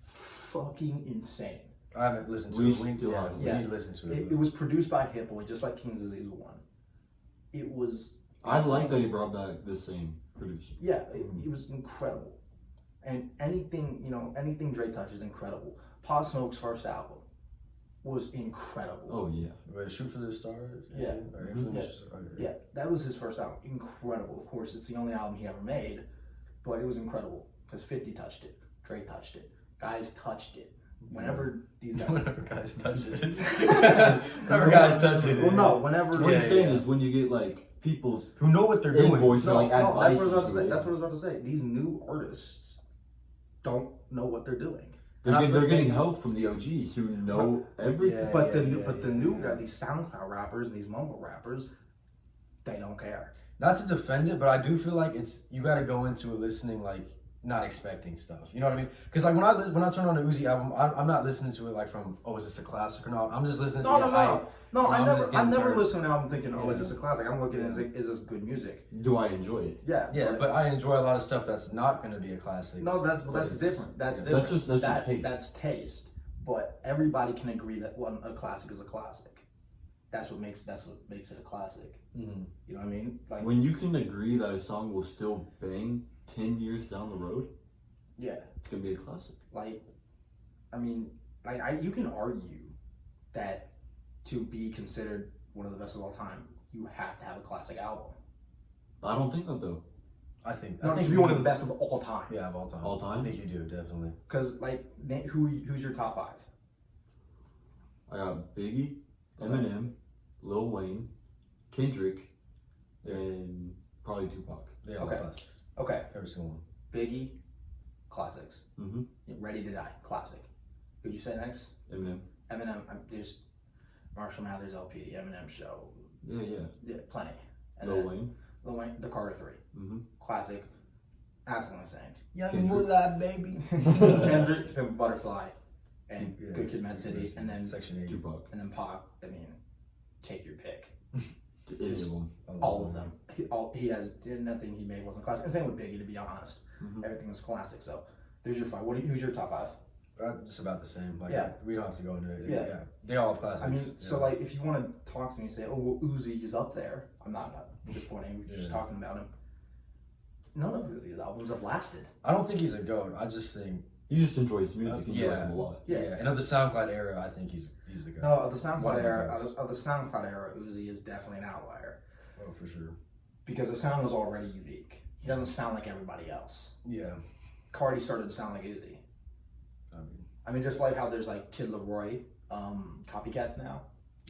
Fucking insane. I haven't listened to We it. still haven't. We need to listen to it. It was produced by Hit Boy, just like King's Disease 1. It was. I like that he brought back the same producer. Yeah, it was incredible. And anything Dre touches, incredible. Pop Smoke's first album was incredible. Oh yeah. Wait, Shoot for the Stars. Yeah. Or Mhm. Infamous- Yeah, that was his first album. Incredible. Of course, it's the only album he ever made, but it was incredible because 50 touched it, Dre touched it, guys touched it. Whenever these guys, Whenever guys touch it. Whenever guys touch it. well, no, whenever What Yeah, he's saying yeah. is when you get like people's Who know what they're doing. invoice or no, like no, advice. that's what I was about to into say. it. That's what I was about to say. These new artists don't know what they're doing. They're getting help from the OGs who know everything. Yeah. But the new guy, these SoundCloud rappers and these mumble rappers, they don't care. Not to defend it, but I do feel like you got to go into it listening like not expecting stuff. You know what I mean? Because like when I turn on the Uzi album, I'm not listening to it like from is this a classic or not? I'm just listening to the hype. No, I'm just I getting never turned. listen to an album thinking, Yeah. is this a classic? I'm looking at is this good music? Do I enjoy it? Yeah. Yeah, but I enjoy a lot of stuff that's not going to be a classic. No, that's But different. That's yeah. different. That's just taste. That's taste. But everybody can agree that a classic is a classic. That's what makes it a classic. Mm-hmm. You know what I mean? Like When you can agree that a song will still bang 10 years down the road, yeah, it's gonna be a classic. like I mean, you can argue that to be considered one of the best of all time, you have to have a classic album. I don't think that though. I think No, to be you one of do. the best of all time. Yeah, of all time. All time? I think you do definitely. Because who's your top 5? I got Biggie, Eminem, Lil Wayne, Kendrick, and probably Tupac. Yeah, all Okay. classics. Okay, Every single one. Biggie, classics. Mm-hmm. Ready to Die, classic. Who'd you say next? Eminem. Eminem. There's Marshall Mathers LP, The Eminem Show. Yeah. Yeah, plenty. And Lil then Wayne. Lil Wayne, The Carter 3, Mm-hmm. classic. Absolutely insane. Young Kendrick. Moolah, baby. Kendrick, Pimp Butterfly, and Yeah. Good Kid, Mad City, and then Section 8. Tupac. Pac. I mean, take your pick. Any Just- of them. All of them. He has nothing he made wasn't classic. And same with Biggie, to be honest. Mhm. Everything was classic. So there's your 5. Who's your top 5? Just about the same. Like, Yeah. We don't have to go into it. Yeah. They all have classics. I mean, so yeah. like, if you want to talk to me and say, "Oh, well, Uzi is up there," I'm not just pointing. We're just Yeah. talking about him. None of Uzi's albums have lasted. I don't think he's a GOAT. I just think. You just enjoy his music and you like Yeah. him a lot. Yeah. And of the SoundCloud era, I think he's the GOAT. No, of the SoundCloud One of era, those. of the SoundCloud era, Uzi is definitely an outlier Oh, for sure. because the sound was already unique. He doesn't sound like everybody else. Yeah. Cardi started to sound like Uzi. I mean, just like how there's like Kid Leroy, copycats now.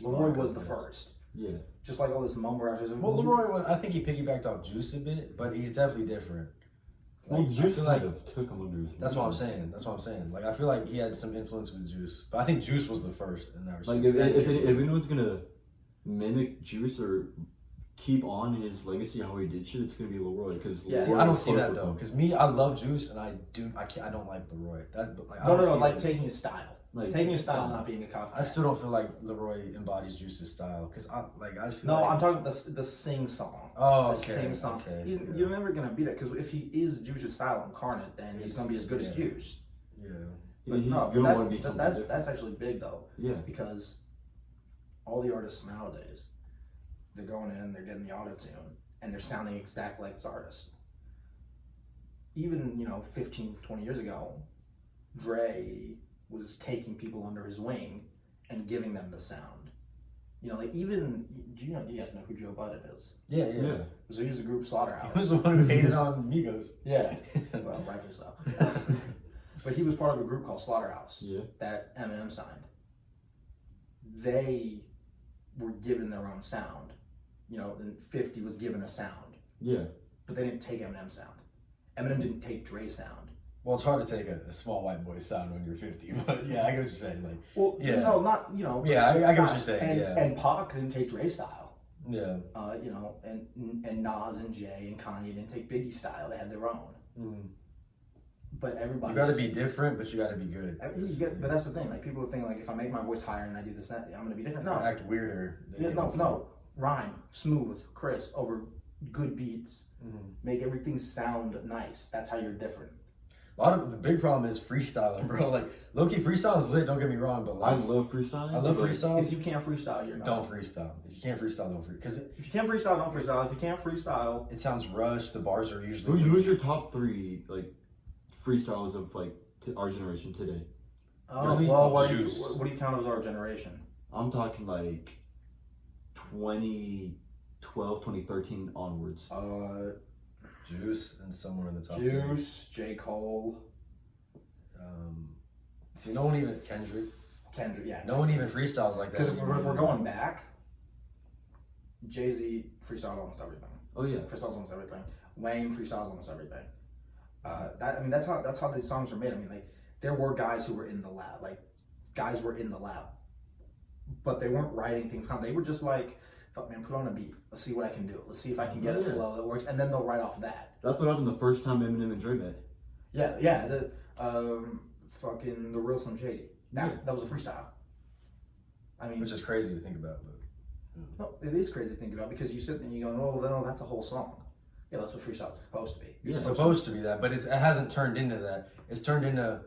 Leroy was the first. Yeah. Just like all this mumble rappers. Well, Leroy, I think he piggybacked off Juice a bit, but he's definitely different. Well, Like, I Juice feel kind like of took him under his that's what I'm wing. saying. Like I feel like he had some influence with Juice, but I think Juice was the first in that Like respect. if anyone's gonna mimic Juice or keep on his legacy how he did shit, it's gonna be Leroy because Yeah. See, I don't see that though, because me, I love Juice, and I don't like Leroy. Like, I No, don't see like it. taking his style. Like Taking his style, not being a copycat. I still don't feel like Leroy embodies Juice's style, because I feel No, like, I'm talking the sing song. Oh, The okay. sing song. Okay, yeah. You're never gonna be that because if he is Juice's style incarnate, then he's gonna be as good as Yeah. Juice. Yeah. But he's no, gonna that's, want to be something that's different. actually big though, Yeah. because all the artists nowadays, they're going in, they're getting the auto tune, and they're sounding exactly like this artist. Even 15, 20 years ago, Dre was taking people under his wing and giving them the sound. Like even you guys know who Joe Budden is. Yeah. Yeah. So he was the group He Slaughterhouse. was the one who hated on Migos. Yeah. Well, rightfully so. But he was part of a group called Slaughterhouse Yeah. that Eminem signed. They were given their own sound. And 50 was given a sound. Yeah. But they didn't take Eminem's sound. Eminem didn't take Dre's sound. Well, it's hard to take a small white boy sound when you're 50, but yeah, I get what you're saying. Like, Well, yeah. no, not, you know. Yeah, I it's get what not- you're saying, And, yeah. and Pac didn't take Dre style. yeah. You know, and Nas and Jay and Kanye didn't take Biggie style. They had their own. Mm. But everybody. You got to be different, but you got to be good. But that's the thing. Like people think like if I make my voice higher and I do this, that, I'm gonna be different. No, Act weirder. yeah, no. Rhyme, smooth, crisp, over good beats. Mm-hmm. Make everything sound nice. That's how you're different. A lot of the big problem is freestyling, bro. Like low-key freestyle is lit. Don't get me wrong, but I like, love freestyling. I love but freestyle. If you can't freestyle, you're not. Don't freestyle. If you can't freestyle, don't freestyle. Because If you can't freestyle, don't freestyle. If you can't freestyle, it sounds rushed. The bars are usually. Who's your top 3 like freestyles of like our generation today? Really? well, what do Juice. you count as our generation? I'm talking like 2012, 2013 onwards. Juice and somewhere in the top. Juice, J. Cole, See, no one even Kendrick. Kendrick. Yeah, No one even freestyles like that. because if we're going back, Jay-Z freestyled almost everything. Oh yeah. Freestyles almost everything. Wayne freestyles almost everything. That's how these songs were made. I mean, like there were guys who were in the lab, but they weren't writing things down. They were just like, "Fuck man, put on a beat. Let's see what I can do. Let's see if I can get a flow that works," and then they'll write off that. That's what happened the first time Eminem and Dre met. Yeah. The fucking the real Slim Shady. That was a freestyle. I mean, Which is crazy to think about, but no, it is crazy to think about because you sit there and you go, "Oh, no, that's a whole song." Yeah, that's what freestyle's supposed to be. it's supposed to be that, but it hasn't turned into that. It's turned into,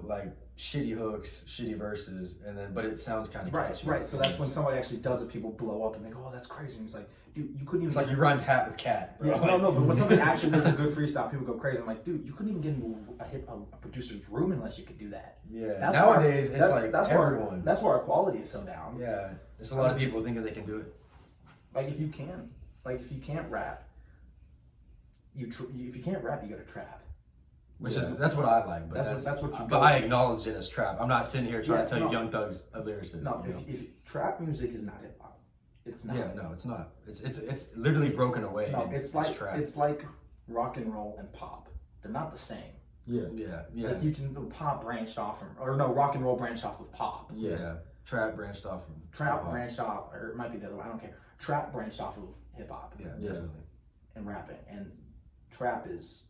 like shitty hooks, shitty verses, and then but it sounds kind of catchy. Right. So that's when somebody actually does it. People blow up and they go, "Oh, that's crazy." And it's like, dude, you couldn't even. It's like you rhymed hat with cat. Bro. Yeah, no. But when somebody actually does a good freestyle, people go crazy. I'm like, dude, you couldn't even get into a producer's room unless you could do that. Yeah. Nowadays, it's like that's everyone. That's where our quality is so down. Yeah. There's a lot of people thinking they can do it. Like if you can't rap, if you can't rap, you go to trap. That's what I like, but that's what you. But I acknowledge it as trap. I'm not sitting here trying to tell you Young Thug's a lyricist. No, if trap music is not hip hop, it's not. Yeah, no, it's not. It's literally broken away. No, it's like trap. it's like rock and roll and pop. They're not the same. Yeah. Like you can pop branched off from, or no, rock and roll branched off of pop. Yeah. Trap branched off from Trap branched off, or it might be the other one. I don't care. Trap branched off of hip hop. Yeah, definitely. And rapping, and trap is,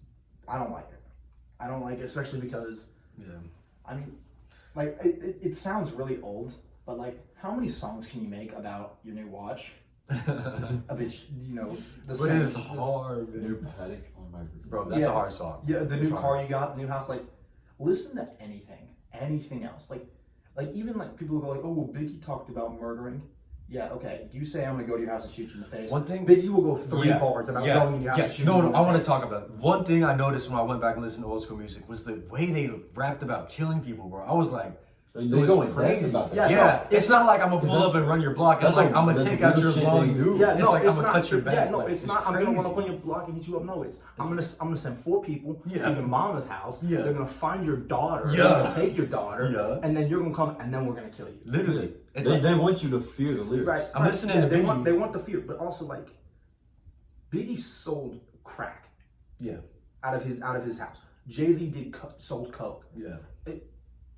I don't like it. I don't like it, especially because, I mean, like it sounds really old, but like, how many songs can you make about your new watch? A bitch, the But it's hard, man. New paddock on my roof. Bro, that's a hard song. Yeah, the It's new hard. car you got, the new house. Like, listen to anything else. Like even like people go like, oh, well, Biggie talked about murdering. Yeah, okay. You say I'm gonna go to your house and shoot you in the face. One thing, Biggie will go 3 bars about going to your house and shooting you in the I want to face. talk about it. One thing I noticed when I went back and listened to old school music was the way they rapped about killing people, bro. I was like, They they're going in depth crazy. about Yeah, that. it's not like I'm gonna pull up and run your block. It's that's like like- I'm gonna that's take the out real your shit they lungs. do. Yeah, It's no, like it's I'm gonna not, cut your back. Yeah, no, Like, it's not. I'm gonna run crazy. up on your block and hit you up. No, it's I'm gonna send 4 people to Yeah. your mama's house. Yeah. They're gonna find your daughter. Yeah. They're gonna take your daughter. Yeah. And then you're gonna come, and then we're gonna kill you. Literally, it's They, like, they want you to fear the lyrics. Right. I'm listening to they Biggie. want the fear, but also like Biggie sold crack. Yeah. Out of his house. Jay-Z sold coke. yeah.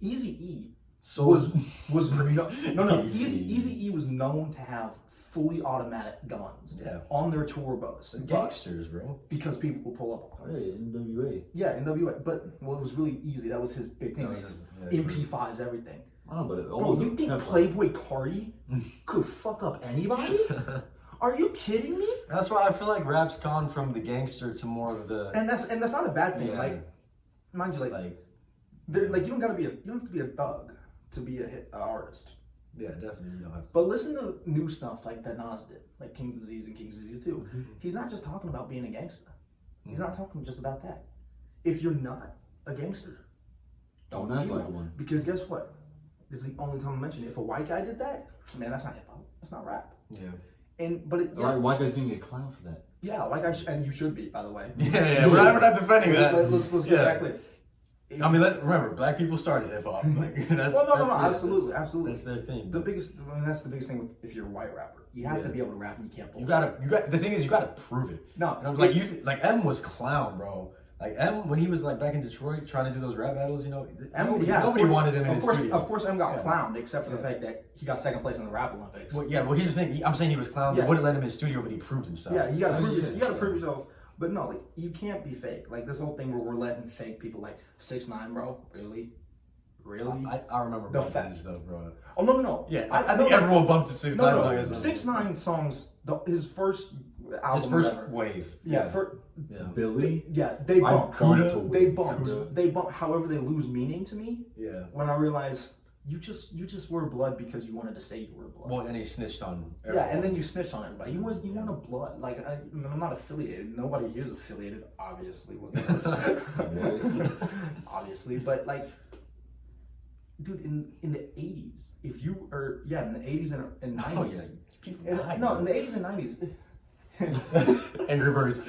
Eazy-E So was no. Eazy-E. Eazy-E was known to have fully automatic guns on their tour bus. gangsters, bro. Because people will pull up on them. Hey, NWA. Yeah, NWA. But it was really easy. That was his big thing. That was Like, his- MP5s, everything. I don't know, but all Bro, of you them think kept, like- Playboy Cardi could fuck up anybody? Are you kidding me? That's why I feel like rap's gone from the gangster to more of the And that's not a bad thing. Yeah. Like, mind you, like you don't have to be a thug to be a hit artist. yeah, definitely you don't have to. But listen to new stuff like that Nas did, like King's Disease and King's Disease 2. He's not just talking about being a gangster. He's not talking just about that. If you're not a gangster, Don't be act like one. Because guess what? This is the only time I mention it. If a white guy did that, man, that's not hip hop. That's not rap. Yeah. But Alright, white guy's gonna get clowned for that. yeah, white guy, and you should be, by the way. Yeah, we're not defending that. Let's get back clear. I mean, remember, black people started hip hop. Like, that's No, that's- absolutely. That's their thing. That's the biggest thing with if you're a white rapper. You have to be able to rap and you can't bullshit. You got. The thing is, you gotta prove it. No, You know, like M was clown, bro. Like when he was like back in Detroit trying to do those rap battles, you know, yeah, nobody wanted him in his studio. Of course, M got Yeah. clowned, except for the fact that he got second place in the rap Olympics. Well, yeah, well, here's the thing. I'm saying he was clowned. Yeah. They wouldn't let him in the studio, but he proved himself. Yeah, you gotta Oh, prove yeah. you gotta prove yourself. But no, like you can't be fake. Like this whole thing where we're letting fake people like 6ix9ine, bro. Really? I remember The bumping his stuff, bro. Oh no. Yeah, I think everyone bumped to 6ix9ine No, song. no. or something. 6ix9ine songs. His first album. His first whatever. wave. Yeah. Yeah. Billy. Yeah. They bumped. bumped They with bumped. Kuda. They bumped. However, they lose meaning to me Yeah. when I realize you just were blood because you wanted to say you were blood. Well, and he snitched on Yeah, everyone. and then you snitched on everybody. You want a blood. Like I'm not affiliated. Nobody here is affiliated. Obviously, look at this. Obviously, but like, dude, in the 80s, if you are in the 80s and 90s, Oh, yeah. People died, no, bro. in the 80s and 90s. Angry Birds.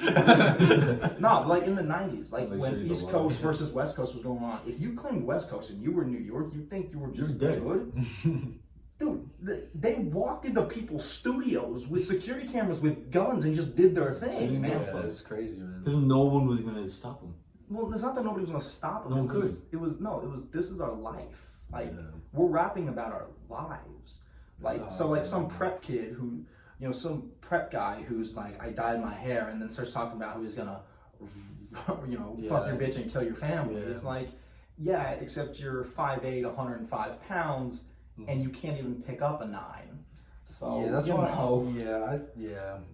No, like in the 90s, like Make when sure he's East alive. Coast versus West Coast was going on. If you claimed West Coast and you were in New York, you think you were just You're dead. good. Dude, they walked into people's studios with security cameras with guns and just did their thing, Yeah, man. Yeah, it's crazy, man. Because no one was gonna stop him. Well, it's not that nobody was gonna stop them. No one It was this is our life. Like Yeah. we're rapping about our lives. Like That's so, how- like some prep kid who, some prep guy who's like, I dyed my hair, and then starts talking about how he's gonna, fuck your bitch and kill your family. Yeah. It's like, yeah, except you're 5'8", 105 pounds, and you can't even pick up a 9. So Yeah, that's you why. know,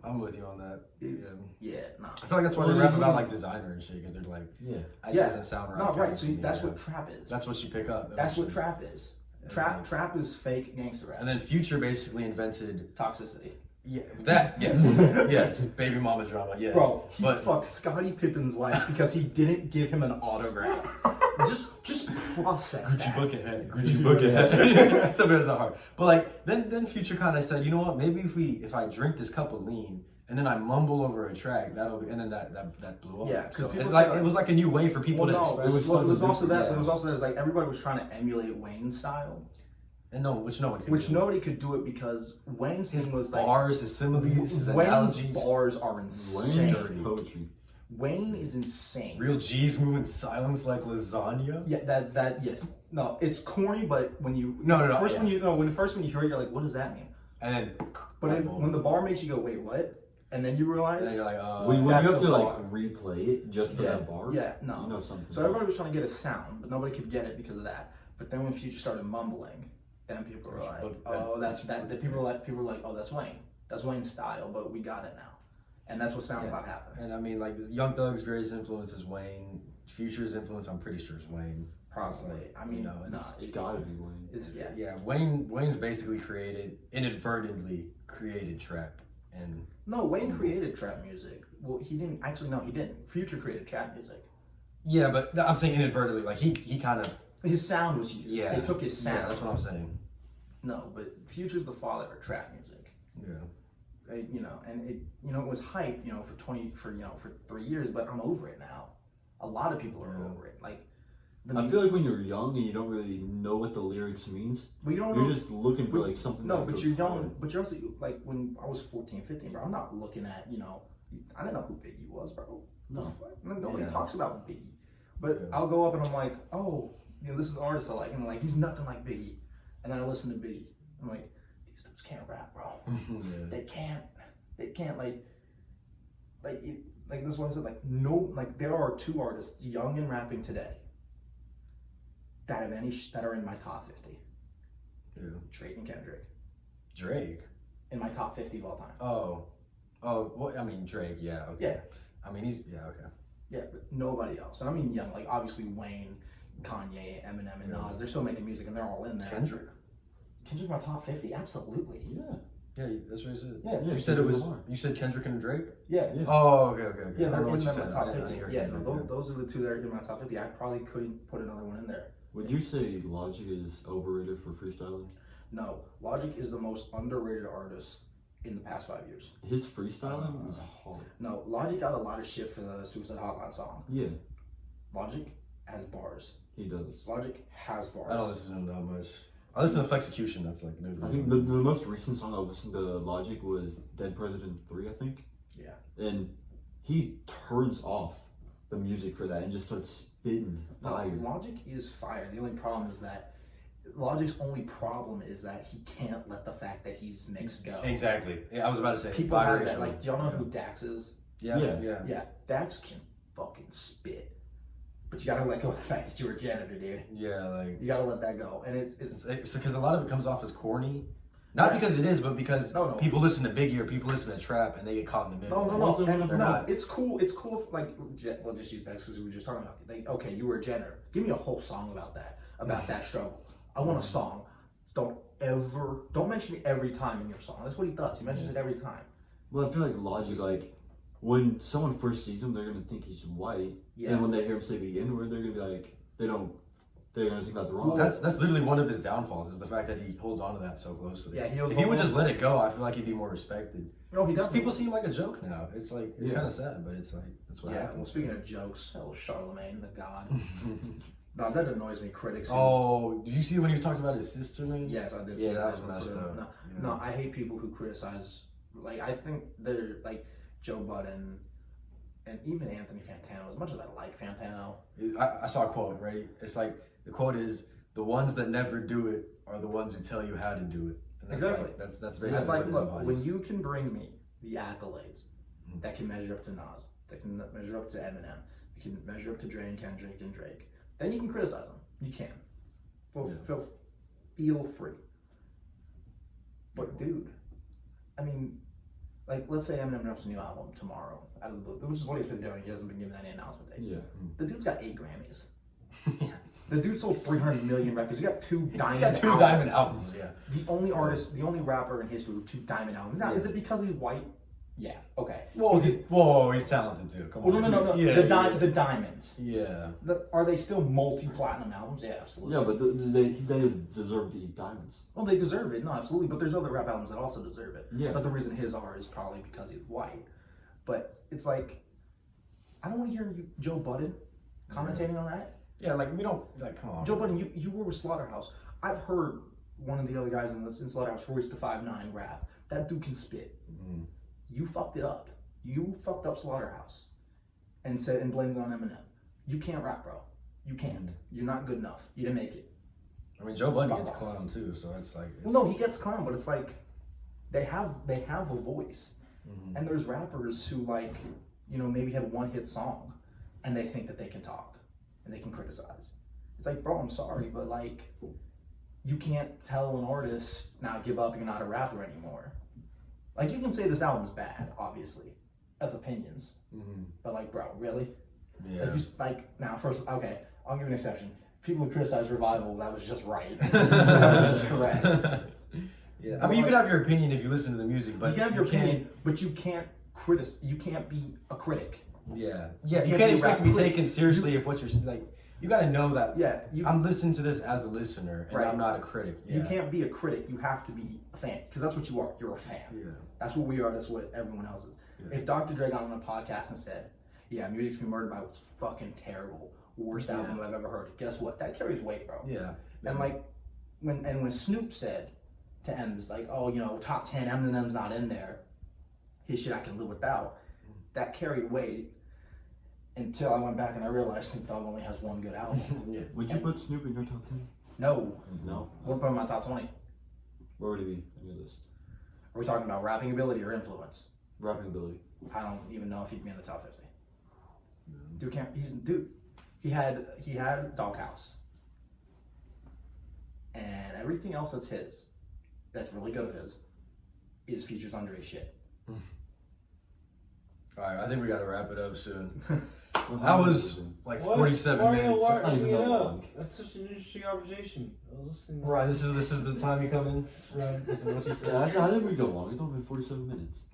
I'm with you on that. it's Yeah. nah. I feel like that's why they Well, rap yeah. about like designer and shit, because they're like, Yeah. it Yeah. doesn't sound right. Not right. So to me, that's yeah. what trap is. That's what you pick up. That's what trap is. Yeah. Trap is fake gangster rap. And then Future basically invented. Toxicity. Yeah, that yes, yes, baby mama drama, yes. Bro, he but fucked Scottie Pippen's wife because he didn't give him an autograph. just process that. Gucci bucket. Tell me that's not hard. But like then Future kind of said, you know what? Maybe if I drink this cup of lean and then I mumble over a track, that'll be, and then that blew up. Yeah, 'cause so people it's say, like it was like a new way for people Well, to no, express. it was also that. Yeah. It was also that. It's like everybody was trying to emulate Wayne's style, and which no one could. which do. nobody could do it because Wayne's His thing was like bars, his similes, his Wayne's analogies, bars are insane. Wayne's poetry. Wayne is insane. real G's moving silence like lasagna. Yeah, that yes. No, it's corny, but when you No, first yeah. when you hear it, you're like, what does that mean? And then, But when the bar makes you go, wait, what? And then you realize, and then you're like, When you that's have the to bar. like replay it just for yeah, that bar, yeah, no. you know something. So everybody was trying to get a sound, but nobody could get it because of that. But then when Future started mumbling, then people were like, "Oh, that's that." The people were like, "Oh, that's Wayne. That's Wayne's style." But we got it now, and that's what SoundCloud happened. and I mean, like Young Thug's greatest influence is Wayne. Future's influence, I'm pretty sure, is Wayne. Probably. I mean, You know, it's- nah, It's gotta be Wayne. It's yeah. Yeah, Wayne's basically inadvertently created trap, and No, Wayne created trap music. Well, he didn't actually. No, he didn't. Future created trap music. yeah, but I'm saying inadvertently, like he kind of His sound was used. yeah. They took his sound. Yeah, that's what I'm saying. No, but Future's the father of trap music. Yeah, And it was hype, for 3 years, but I'm over it now. A lot of people are over it. Like, I feel like when you're young and you don't really know what the lyrics means, but you don't you're know. just looking for like something. No, that but goes you're young. hard. But you're also like when I was 14, 15, bro. I'm not looking at I didn't know who Biggie was, bro. No. Nobody Yeah. talks about Biggie. But Yeah. I'll go up and I'm like, oh, this is an artist I like, and I'm like, he's nothing like Biggie. And then I listen to Biggie. I'm like, these dudes can't rap, bro. yeah. They can't this is what I said, there are 2 artists young and rapping today that are in my top 50. Yeah. Drake and Kendrick Drake. in my top 50 of all time. Oh, well, I mean Drake. Yeah. Okay. Yeah. I mean he's okay. Yeah, but nobody else. And I mean young, like obviously Wayne, Kanye, Eminem, and Nas, they're still making music and they're all in there. Kendrick. Kendrick my top 50? Absolutely. Yeah. Yeah, that's what you said. Yeah. You said it was. Lamar. You said Kendrick and Drake. Yeah. Yeah. Oh, okay. Yeah, I don't they're know what in you my said. top I 50. didn't hear Yeah, Kendrick, no, those are the 2 that are in my top 50. I probably couldn't put another one in there. Would you say Logic is overrated for freestyling? No, Logic is the most underrated artist in the past 5 years. His freestyling is hard. No, Logic got a lot of shit for the Suicide Hotline song. Yeah, Logic has bars. he does. Logic has bars. I don't listen to him that much. I listen to Flexecution. That's like new. I think the most recent song I listened to Logic was Dead President 3, I think. Yeah. And he turns off the music for that and just start spitting fire. Logic is fire. The only problem is that Logic's only problem is that he can't let the fact that he's mixed go. Exactly. Yeah, I was about to say. People have that. biracial. Like, do y'all know who Dax is? Yeah. Yeah. Yeah, Dax can fucking spit. But you gotta let go of the fact that you're a janitor, dude. Yeah, like You gotta let that go. And it's it's because a lot of it comes off as corny. Not because it is, but because No. people listen to Biggie or people listen to Trap and they get caught in the middle. No. Also, And they're not. It's cool. It's cool if, like, we'll just use that because we were just talking about. Like, okay, you were a janitor. Give me a whole song about that struggle. I want a song. Don't mention it every time in your song. That's what he does. He mentions it every time. Well, I feel like Logic, like, when someone first sees him, they're gonna think he's white. Yeah. And when they hear him say the N word, they're gonna be like, they're gonna think that's wrong. That's literally one of his downfalls is the fact that he holds on to that so closely. Yeah, if he would just let it go, I feel like he'd be more respected. No, he does. People see him like a joke now. It's like it's Yeah. kind of sad, but it's like that's what Yeah. Well, happens. speaking of jokes, little Charlemagne, the god. No, that annoys me. Critics. Oh, did you see when he talked about his sister, man? Yes, I did. Yeah, see that was on messed Twitter. up. No, Yeah. no, I hate people who criticize. Like, I think they're like Joe Budden and even Anthony Fantano. As much as I like Fantano, I saw a quote, right? It's like the quote is, "The ones that never do it are the ones who tell you how to do it." And that's Exactly. Like, that's basically it's like, what it look, when embodies. you can bring me the accolades Mhm. that can measure up to Nas, that can measure up to Eminem, you can measure up to Dre and Kendrick and Drake, then you can criticize them. You can. Feel free. But dude, I mean, like, let's say Eminem drops a new album tomorrow out of the blue, which is what he's been doing. He hasn't been giving any announcement date. Yeah. The dude's got 8 Grammys. Yeah. The dude sold 300 million records. He got 2 diamond He's got 2 albums. diamond albums. Yeah. The only artist, the only rapper in history with 2 diamond albums. Now, is it because he's white? Yeah. Okay. He's talented too. Come Well, on. no. Yeah, The diamonds. Yeah. Are they still multi-platinum albums? Yeah, absolutely. Yeah, but they deserve the diamonds. Well, they deserve it. No, absolutely. But there's other rap albums that also deserve it. Yeah. But the reason his are is probably because he's white. But it's like, I don't want to hear Joe Budden commentating on that. Yeah, like we don't like. Come on. Joe Budden, you were with Slaughterhouse. I've heard one of the other guys in Slaughterhouse, Royce the 5'9", rap. That dude can spit. Mhm. You fucked it up. You fucked up Slaughterhouse, and blamed it on Eminem. You can't rap, bro. You can't. You're not good enough. You didn't make it. I mean, Joe Budden Fuck gets off. clowned too, so it's like. Well, no, he gets clown, but it's like they have a voice, Mhm. and there's rappers who, like, maybe had one hit song, and they think that they can talk and they can criticize. It's like, bro, I'm sorry, but like, you can't tell an artist, now give up, you're not a rapper anymore. Like, you can say this album's bad, obviously, as opinions, Mhm. but like, bro, really? Yeah. Now, first, okay, I'll give you an exception. People who criticize Revival, that was just right. That was just correct. Yeah. I mean, you can have your opinion if you listen to the music, but you can have your opinion, but you can't you can't be a critic. Yeah. You Yeah. You can't can't be expect to be rap critic. taken seriously if what you're like. You got to know that. Yeah, I'm listening to this as a listener, and Right. I'm not a critic. Yeah. you can't be a critic. You have to be a fan, because that's what you are. You're a fan. Yeah. That's what we are. That's what everyone else is. Yeah. If Dr. Dre got on a podcast and said, "Yeah, Music's Been Murdered by was fucking terrible, worst album I've ever heard," guess what? That carries weight, bro. Yeah. And like, when Snoop said to M's like, "Oh, top 10 Eminem's not in there. His shit I can live without," that carried weight. Until I went back and I realized Snoop Dogg only has one good album. Yeah. Would you put Snoop in your top 10? No, No. we're putting him in my top 20. Where would he be on your list? Are we talking about rapping ability or influence? Rapping ability. I don't even know if he'd be in the top 50. Dude can't. He had Doghouse, and everything else that's his, that's really good of his, is features on Dre's shit. All right. I think we got to wrap it up soon. Well, That was like 47 minutes. Why That's not are even you that up? long. That's such an interesting conversation. I was listening. Right. This is the time you come in. Right. This is what you said. Yeah, I think we go long. It's only been 47 minutes.